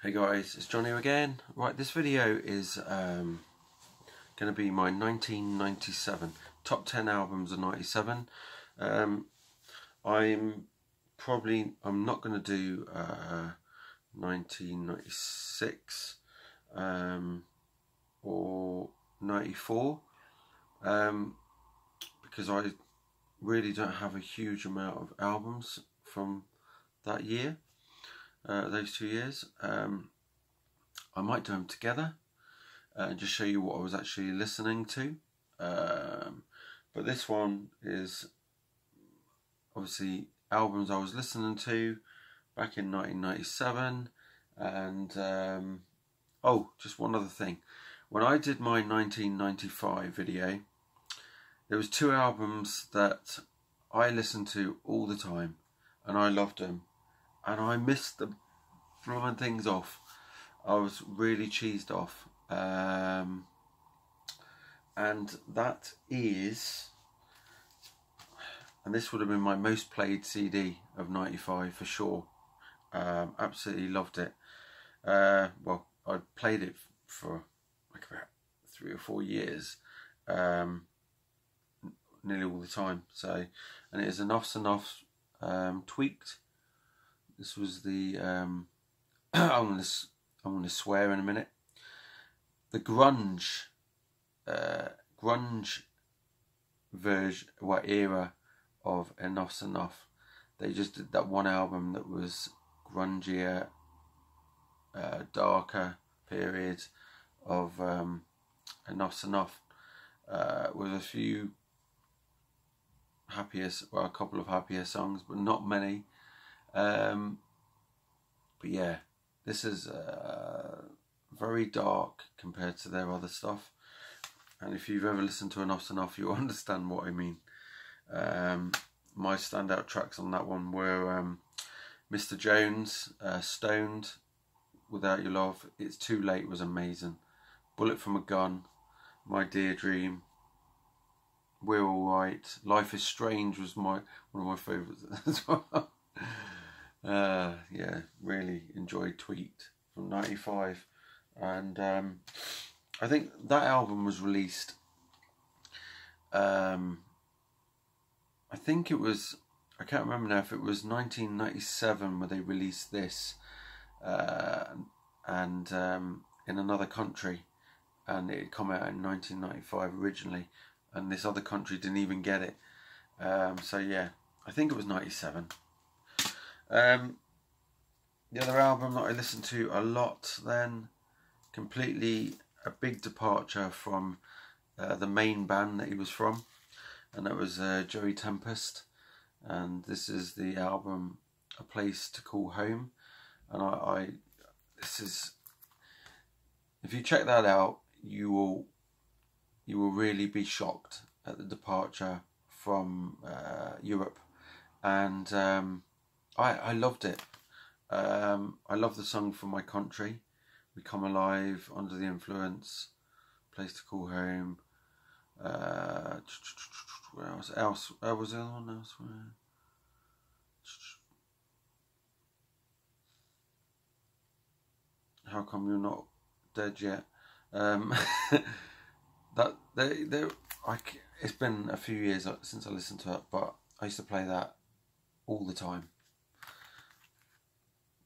Hey guys, it's John here again. Right, this video is going to be my 1997 top 10 albums of 97. I'm not going to do 1996 or 94 because I really don't have a huge amount of albums from that year. Those 2 years. I might do them together and just show you what I was actually listening to. But this one is obviously albums I was listening to back in 1997. And oh, just one other thing. When I did my 1995 video, there was 2 albums that I listened to all the time and I loved them. And I missed the blowing things off. I was really cheesed off. And that is, and this would have been my most played CD of 95 for sure. Absolutely loved it. Well, I played it for like about 3 or 4 years, nearly all the time. So, and it is Enough's Enough tweaked. This was the I'm gonna swear in a minute. The grunge version, era of Enough's Enough. They just did that one album that was grungier, darker period of Enough's Enough, with a few happier, well, a couple of happier songs, but not many. But yeah, this is very dark compared to their other stuff, and if you've ever listened to Enough's Enough, you'll understand what I mean. My standout tracks on that one were Mr. Jones, Stoned, Without Your Love, It's Too Late was amazing, Bullet from a Gun, My Dear Dream, We're All Right, Life is Strange was one of my favourites as well. Yeah, really enjoyed Tweaked from 95, and I think that album was released, I think it was, I can't remember now if it was 1997 where they released this, and in another country, and it had come out in 1995 originally, and this other country didn't even get it. So yeah, I think it was 97. The other album that I listened to a lot then, completely a big departure from the main band that he was from, and that was Joey Tempest, and this is the album A Place to Call Home. And this is, if you check that out, you will really be shocked at the departure from Europe, and I loved it. I love the song From My Country, We Come Alive, Under the Influence, Place to Call Home. Where else? Was the other one elsewhere? How Come You're Not Dead Yet? It's been a few years since I listened to it, but I used to play that all the time.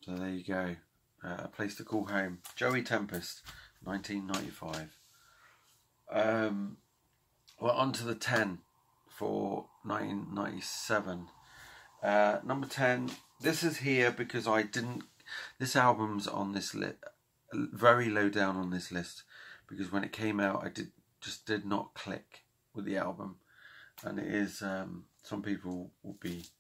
So there you go. A Place to Call Home. Joey Tempest, 1995. Well, on to the 10 for 1997. Number 10. This is here because this album's on this list, very low down on this list, because when it came out, I just did not click with the album, and it is. Some people will be.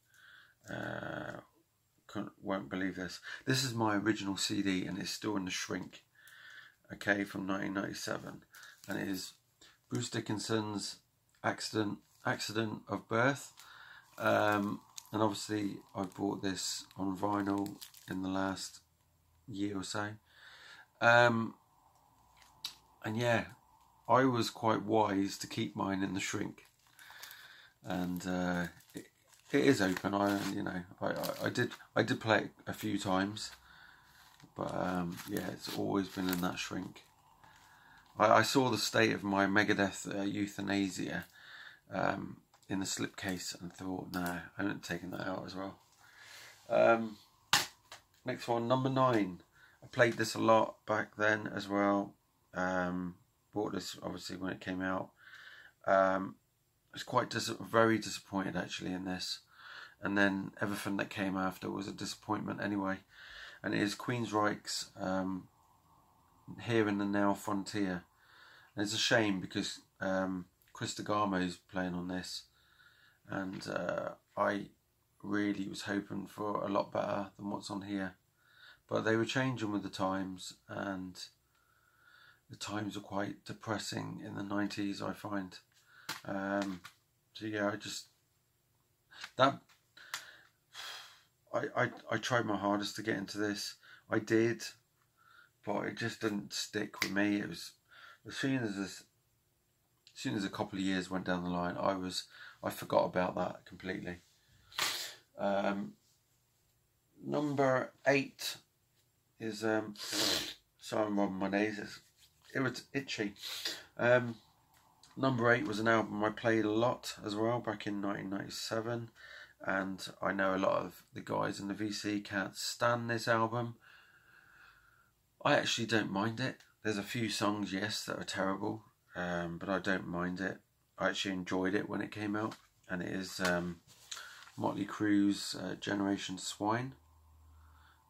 Won't believe this. This is my original CD, and it's still in the shrink. Okay, from 1997, and it is Bruce Dickinson's Accident of Birth. And obviously, I bought this on vinyl in the last year or so. And yeah, I was quite wise to keep mine in the shrink, and it is open. I did play it a few times, But yeah, it's always been in that shrink. I saw the state of my Megadeth Euthanasia in the slipcase and thought, no, I haven't taken that out as well. Next one, number 9. I played this a lot back then as well. Bought this obviously when it came out. I was quite very disappointed actually in this, and then everything that came after was a disappointment anyway. And it is Queensryche's Here and the Now Frontier. And it's a shame because Chris DeGarmo's playing on this, and I really was hoping for a lot better than what's on here. But they were changing with the times, and the times are quite depressing in the 90s, I find. So yeah, I tried my hardest to get into this. I did, but it just didn't stick with me. It was as soon as a couple of years went down the line, I forgot about that completely. Number 8 is sorry, I'm rubbing my nose. It was itchy. Number 8 was an album I played a lot as well back in 1997, and I know a lot of the guys in the VC can't stand this album. I actually don't mind it. There's a few songs, yes, that are terrible, but I don't mind it. I actually enjoyed it when it came out, and it is Motley Crue's Generation Swine.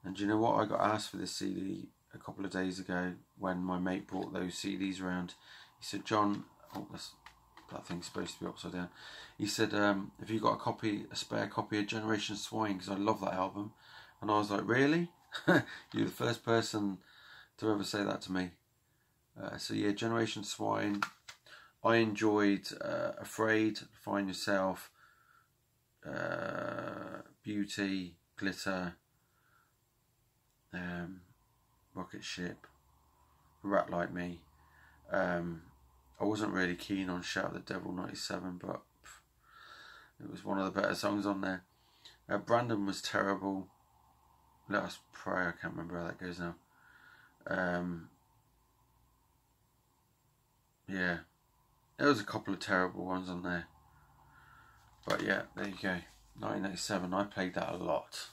And do you know what? I got asked for this CD a couple of days ago when my mate brought those CDs around. He said, John, oh, that thing's supposed to be upside down. He said, have you got a spare copy of Generation Swine? Because I love that album. And I was like, really? You're the first person to ever say that to me. So yeah, Generation Swine. I enjoyed Afraid, Find Yourself, Beauty, Glitter, Rocket Ship, Rat Like Me. I wasn't really keen on Shout the Devil 97, but it was one of the better songs on there. Brandon was terrible. Let Us Pray, I can't remember how that goes now. Yeah, there was a couple of terrible ones on there. But yeah, there you go. 1987, I played that a lot.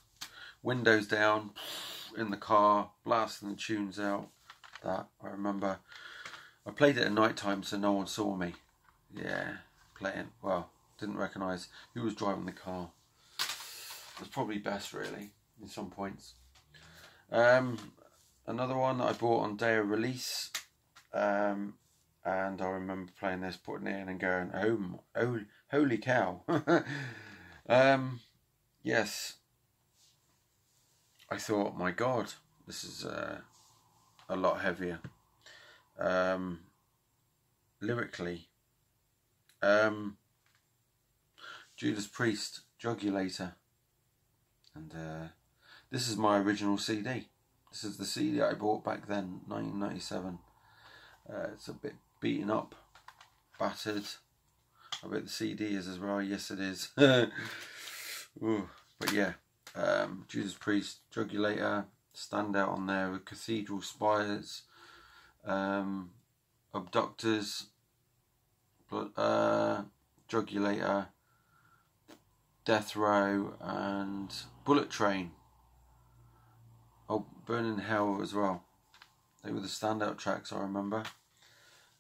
Windows down, in the car, blasting the tunes out. That, I remember. I played it at night time so no one saw me. Yeah, playing. Well, didn't recognise who was driving the car. It was probably best, really, in some points. Another one that I bought on day of release. And I remember playing this, putting it in and going, oh holy cow. Yes. I thought, my God, this is a lot heavier. Lyrically, Judas Priest, Jugulator, and this is my original CD. This is the CD I bought back then, 1997. It's a bit beaten up, battered. I bet the CD is as well. Yes, it is. Ooh, but yeah, Judas Priest, Jugulator, stand out on there with Cathedral Spires, Abductors, Jugulator, Death Row, and Bullet Train. Oh, Burning Hell as well. They were the standout tracks I remember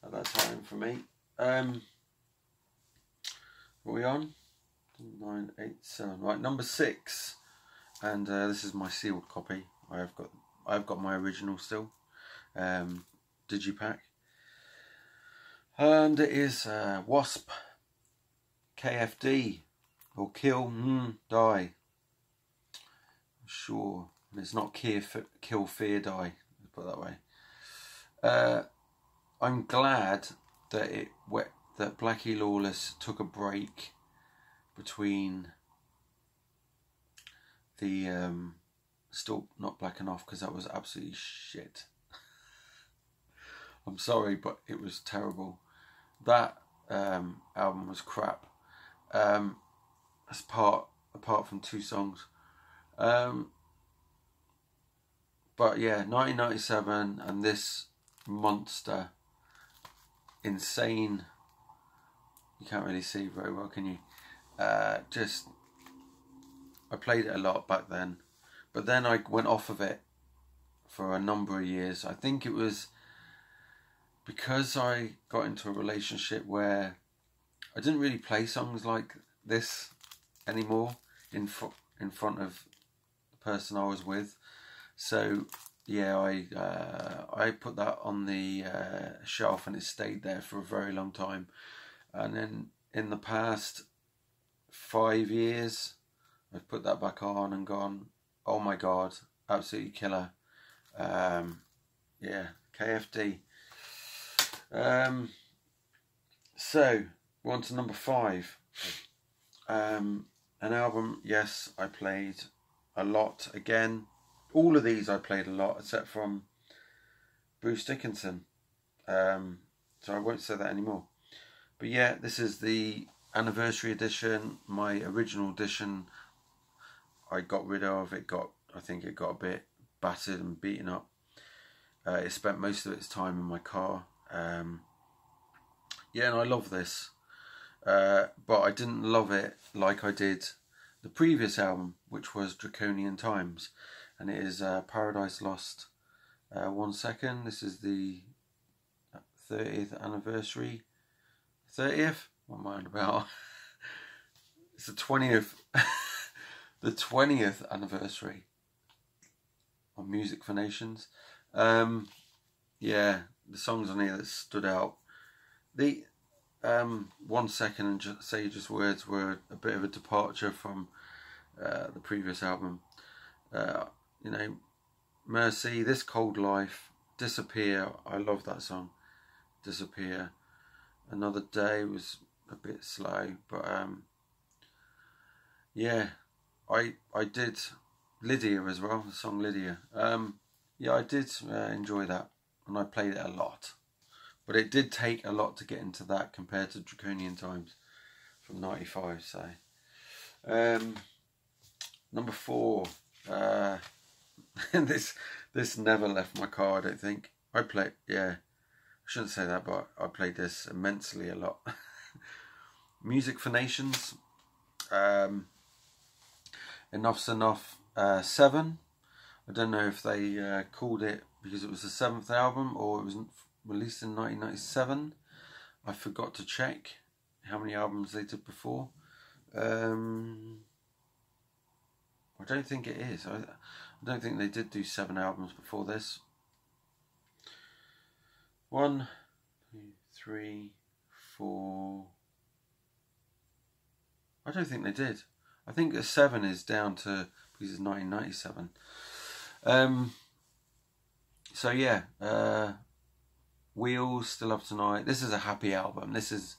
at that time for me. What are we on? 9, 8, 7. Right, number 6, and this is my sealed copy. I've got my original still, digipack, and it is w.a.s.p. KFD, or Kill Die. Sure, it's not Kill Fear Die. Let's put it that way. I'm glad that that Blackie Lawless took a break between the Still Not Black Enough, because that was absolutely shit. I'm sorry, but it was terrible. That album was crap. Apart from 2 songs. But yeah, 1997, and this monster, insane, you can't really see very well, can you? Just, I played it a lot back then, but then I went off of it for a number of years. I think it was because I got into a relationship where I didn't really play songs like this anymore in front of the person I was with. So yeah, I put that on the shelf, and it stayed there for a very long time. And then in the past 5 years, I've put that back on and gone, oh my god, absolutely killer. Yeah, KFD. So we're on to number 5. An album, yes, I played a lot. Again, all of these I played a lot, except from Bruce Dickinson. So I won't say that anymore. But yeah, this is the anniversary edition. My original edition, I got rid of. I think it got a bit battered and beaten up. It spent most of its time in my car. Yeah, and I love this. But I didn't love it like I did the previous album, which was Draconian Times. And it is Paradise Lost. 1 second. This is the 30th anniversary. 30th? What am I on about? It's the 20th. The 20th anniversary of Music for Nations. Yeah, the songs on here that stood out. The 1 second and Say Just Words were a bit of a departure from the previous album. You know, Mercy, This Cold Life, Disappear. I love that song. Disappear. Another Day was a bit slow, but yeah, I did Lydia as well, the song Lydia. Yeah, I did enjoy that, and I played it a lot. But it did take a lot to get into that compared to Draconian Times from 95. So number 4, this never left my car, I don't think. I shouldn't say that, but I played this immensely a lot. Music for Nations. Enough's Enough 7. I don't know if they called it because it was the 7th album or it was released in 1997. I forgot to check how many albums they did before. I don't think it is. I don't think they did do 7 albums before this. 1, 2, 3, 4. I don't think they did. I think the 7 is down to because it's 1997. So yeah, Wheels, Still Up Tonight. This is a happy album. This is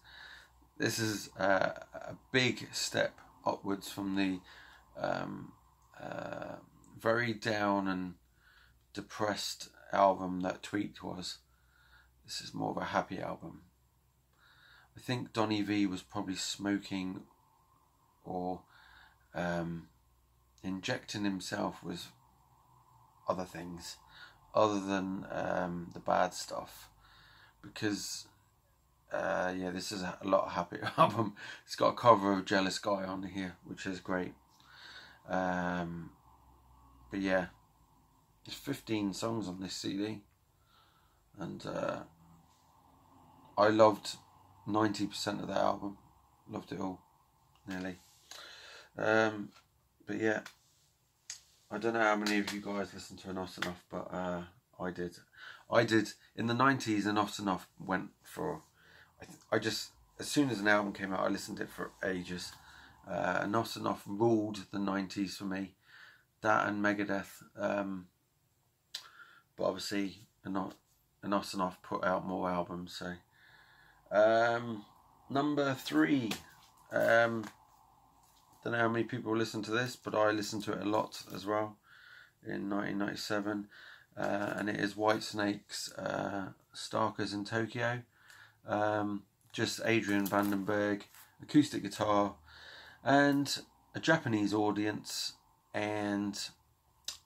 a big step upwards from the very down and depressed album that Tweaked was. This is more of a happy album. I think Donny V was probably smoking or injecting himself with other things other than the bad stuff, because yeah, this is a lot happier album. It's got a cover of Jealous Guy on here, which is great. But yeah, there's 15 songs on this CD, and I loved 90% of the album. Loved it all, nearly. But yeah, I don't know how many of you guys listen to Enough's Enough, but I did. In the 90s, Enough's Enough went for... I just, as soon as an album came out, I listened to it for ages. Enough's Enough ruled the 90s for me. That and Megadeth. But obviously, Enough's Enough put out more albums, so... number 3. Don't know how many people listen to this, but I listened to it a lot as well in 1997, and it is Whitesnake's Starkers in Tokyo. Just Adrian Vandenberg, acoustic guitar, and a Japanese audience, and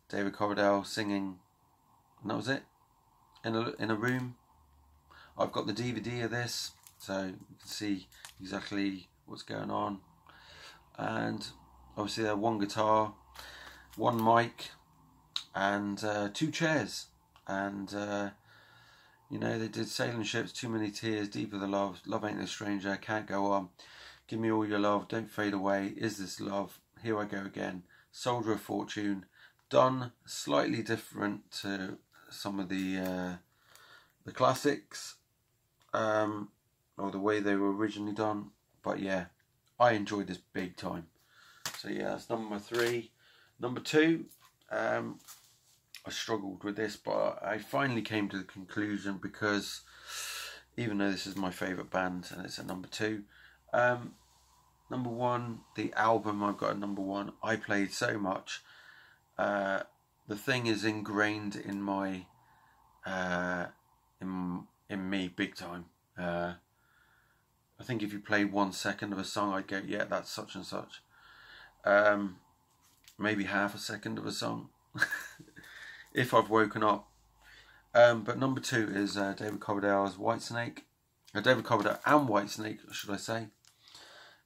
David Coverdale singing and that was it. In a room. I've got the DVD of this, so you can see exactly what's going on. And obviously there one guitar, one mic, and 2 chairs. And you know, they did Sailing Ships, Too Many Tears, Deeper the Love, Love Ain't No Stranger, Can't Go On, Give Me All Your Love, Don't Fade Away, Is This Love, Here I Go Again, Soldier of Fortune. Done slightly different to some of the classics, or the way they were originally done, but yeah, I enjoyed this big time. So yeah, that's number 3. Number 2, I struggled with this, but I finally came to the conclusion, because even though this is my favourite band and it's at number 2, number 1, the album I've got at number 1, I played so much. The thing is ingrained in my in me big time. I think if you played 1 second of a song, I'd go, yeah, that's such and such. Maybe half a second of a song, if I've woken up. But number 2 is David Coverdale's Whitesnake. David Coverdale and Whitesnake, should I say.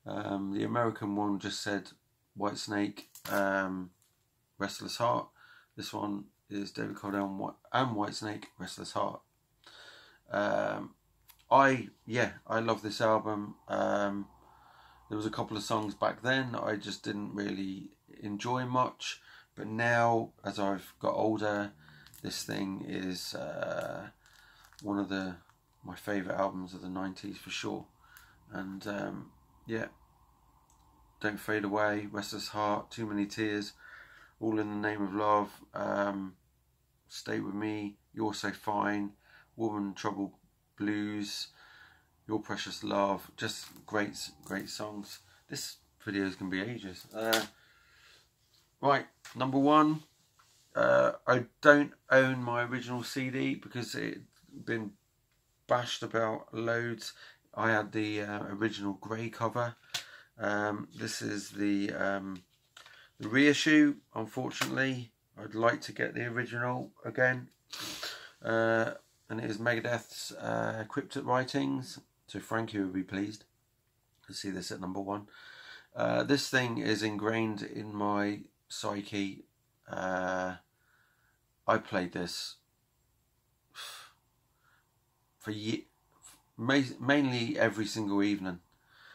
The American one just said Whitesnake, Restless Heart. This one is David Coverdale and Whitesnake, Restless Heart. I love this album. There was a couple of songs back then that I just didn't really enjoy much, but now as I've got older, this thing is one of my favourite albums of the 90s for sure. And yeah, Don't Fade Away, Restless Heart, Too Many Tears, All in the Name of Love, Stay With Me, You're So Fine, Woman Trouble Blues, Your Precious Love, just great songs. This video is going to be ages. Right, number 1, I don't own my original CD because it's been bashed about loads. I had the original grey cover. This is the reissue, unfortunately. I'd like to get the original again. And it is Megadeth's Cryptic Writings, so Frankie would be pleased to see this at number 1. This thing is ingrained in my psyche. I played this for mainly every single evening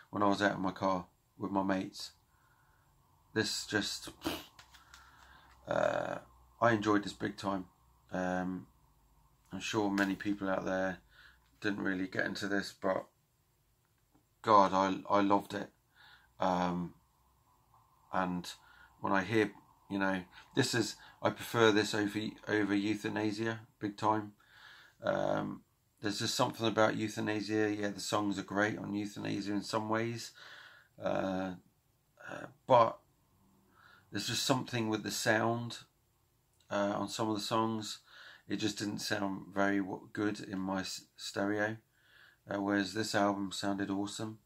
when I was out in my car with my mates. This just, I enjoyed this big time. I'm sure many people out there didn't really get into this, but God, I loved it. And when I hear, you know, I prefer this over Euthanasia big time. There's just something about Euthanasia. Yeah, the songs are great on Euthanasia in some ways, but there's just something with the sound on some of the songs. It just didn't sound very good in my stereo, whereas this album sounded awesome,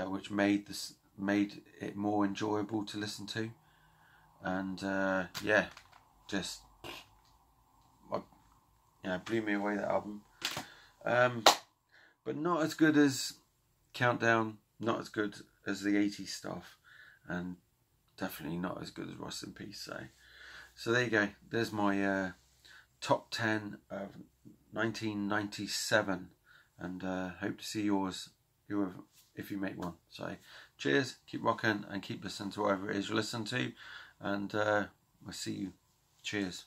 which made it more enjoyable to listen to. And yeah, just blew me away, that album. But not as good as Countdown, not as good as the 80s stuff, and definitely not as good as Rust in Peace. So there you go. There's my top 10 of 1997, and hope to see yours if you make one. So cheers, keep rocking and keep listening to whatever it is you listen to, and we'll see you. Cheers.